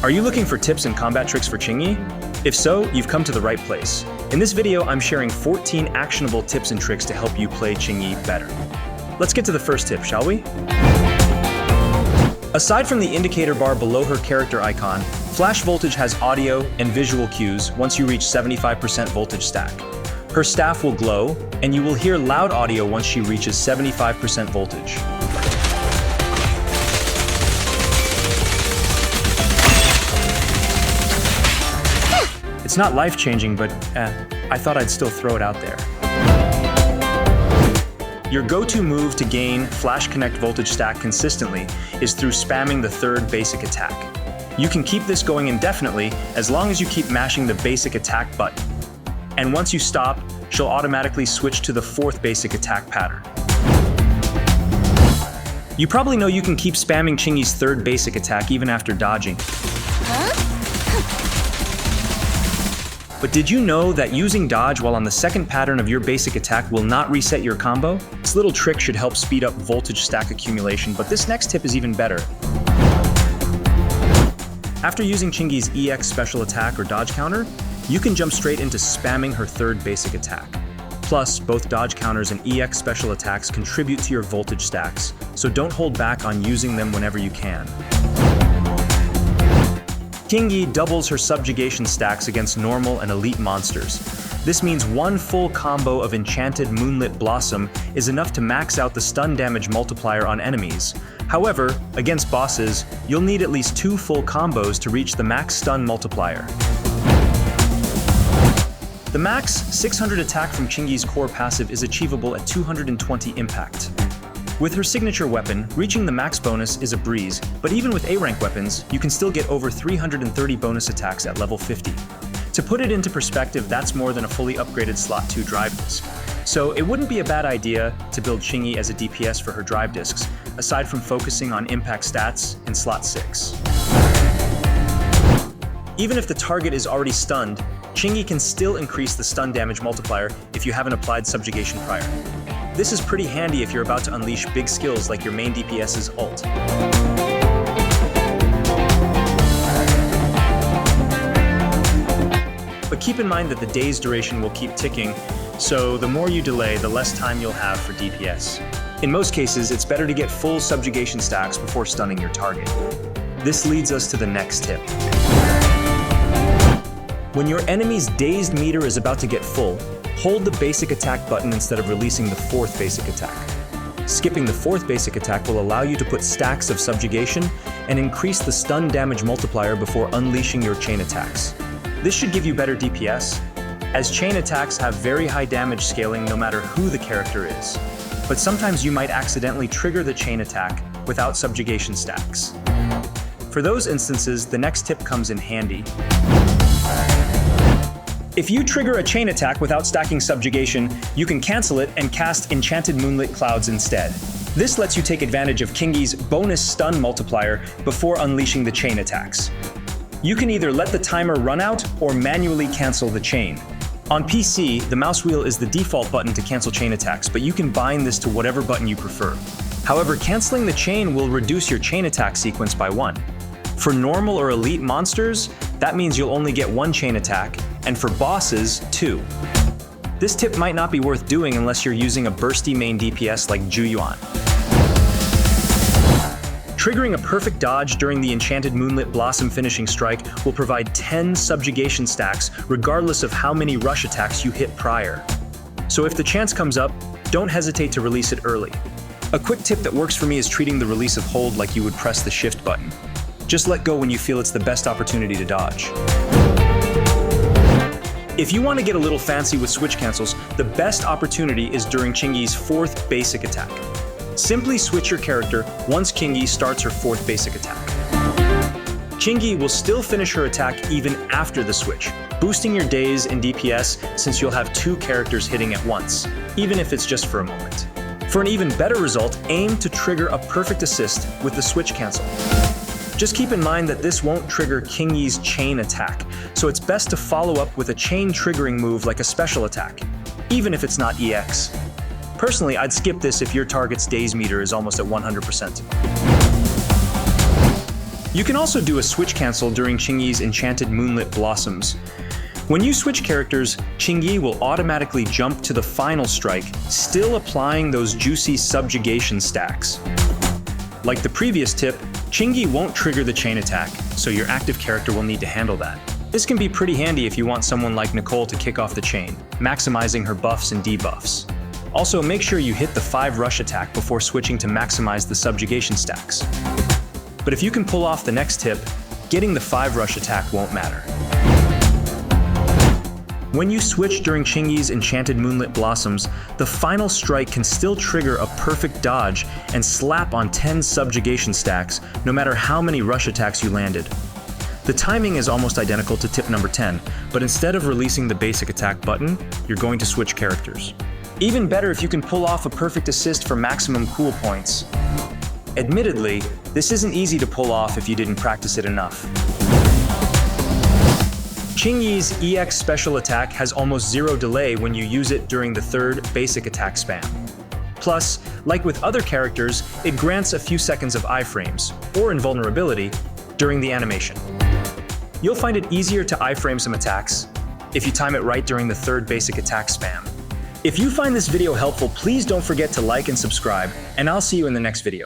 Are you looking for tips and combat tricks for Qingyi? If so, you've come to the right place. In this video, I'm sharing 14 actionable tips and tricks to help you play Qingyi better. Let's get to the first tip, shall we? Aside from the indicator bar below her character icon, Flash Voltage has audio and visual cues once you reach 75% voltage stack. Her staff will glow, and you will hear loud audio once she reaches 75% voltage. It's not life-changing, but I thought I'd still throw it out there. Your go-to move to gain Flash Connect voltage stack consistently is through spamming the third basic attack. You can keep this going indefinitely as long as you keep mashing the basic attack button. And once you stop, she'll automatically switch to the fourth basic attack pattern. You probably know you can keep spamming Qingyi's third basic attack even after dodging. But did you know that using dodge while on the second pattern of your basic attack will not reset your combo? This little trick should help speed up voltage stack accumulation, but this next tip is even better. After using Qingyi's EX special attack or dodge counter, you can jump straight into spamming her third basic attack. Plus, both dodge counters and EX special attacks contribute to your voltage stacks, so don't hold back on using them whenever you can. Qingyi doubles her subjugation stacks against normal and elite monsters. This means one full combo of Enchanted Moonlit Blossom is enough to max out the stun damage multiplier on enemies. However, against bosses, you'll need at least 2 full combos to reach the max stun multiplier. The max 600 attack from Qingyi's core passive is achievable at 220 impact. With her signature weapon, reaching the max bonus is a breeze, but even with A-rank weapons, you can still get over 330 bonus attacks at level 50. To put it into perspective, that's more than a fully upgraded Slot 2 drive disc. So it wouldn't be a bad idea to build Qingyi as a DPS for her drive discs, aside from focusing on impact stats in Slot 6. Even if the target is already stunned, Qingyi can still increase the stun damage multiplier if you haven't applied subjugation prior. This is pretty handy if you're about to unleash big skills like your main DPS's ult. But keep in mind that the day's duration will keep ticking, so the more you delay, the less time you'll have for DPS. In most cases, it's better to get full subjugation stacks before stunning your target. This leads us to the next tip. When your enemy's dazed meter is about to get full, hold the basic attack button instead of releasing the fourth basic attack. Skipping the fourth basic attack will allow you to put stacks of subjugation and increase the stun damage multiplier before unleashing your chain attacks. This should give you better DPS, as chain attacks have very high damage scaling no matter who the character is. But sometimes you might accidentally trigger the chain attack without subjugation stacks. For those instances, the next tip comes in handy. If you trigger a chain attack without stacking subjugation, you can cancel it and cast Enchanted Moonlit Clouds instead. This lets you take advantage of Qingyi's bonus stun multiplier before unleashing the chain attacks. You can either let the timer run out or manually cancel the chain. On PC, the mouse wheel is the default button to cancel chain attacks, but you can bind this to whatever button you prefer. However, canceling the chain will reduce your chain attack sequence by 1. For normal or elite monsters, that means you'll only get 1 chain attack, and for bosses, 2. This tip might not be worth doing unless you're using a bursty main DPS like Zhu. Triggering a perfect dodge during the Enchanted Moonlit Blossom finishing strike will provide 10 subjugation stacks regardless of how many rush attacks you hit prior. So if the chance comes up, don't hesitate to release it early. A quick tip that works for me is treating the release of hold like you would press the shift button. Just let go when you feel it's the best opportunity to dodge. If you want to get a little fancy with switch cancels, the best opportunity is during Qingyi's fourth basic attack. Simply switch your character once Qingyi starts her fourth basic attack. Qingyi will still finish her attack even after the switch, boosting your days in DPS since you'll have 2 characters hitting at once, even if it's just for a moment. For an even better result, aim to trigger a perfect assist with the switch cancel. Just keep in mind that this won't trigger Qingyi's chain attack, so it's best to follow up with a chain triggering move like a special attack, even if it's not EX. Personally, I'd skip this if your target's daze meter is almost at 100%. You can also do a switch cancel during Qingyi's Enchanted Moonlit Blossoms. When you switch characters, Qingyi will automatically jump to the final strike, still applying those juicy subjugation stacks. Like the previous tip, Qingyi won't trigger the chain attack, so your active character will need to handle that. This can be pretty handy if you want someone like Nicole to kick off the chain, maximizing her buffs and debuffs. Also, make sure you hit the 5 rush attack before switching to maximize the subjugation stacks. But if you can pull off the next tip, getting the 5 rush attack won't matter. When you switch during Qingyi's Enchanted Moonlit Blossoms, the final strike can still trigger a perfect dodge and slap on 10 subjugation stacks, no matter how many rush attacks you landed. The timing is almost identical to tip number 10, but instead of releasing the basic attack button, you're going to switch characters. Even better if you can pull off a perfect assist for maximum cool points. Admittedly, this isn't easy to pull off if you didn't practice it enough. Qingyi's EX special attack has almost zero delay when you use it during the 3rd basic attack spam. Plus, like with other characters, it grants a few seconds of iframes, or invulnerability, during the animation. You'll find it easier to iframe some attacks if you time it right during the 3rd basic attack spam. If you find this video helpful, please don't forget to like and subscribe, and I'll see you in the next video.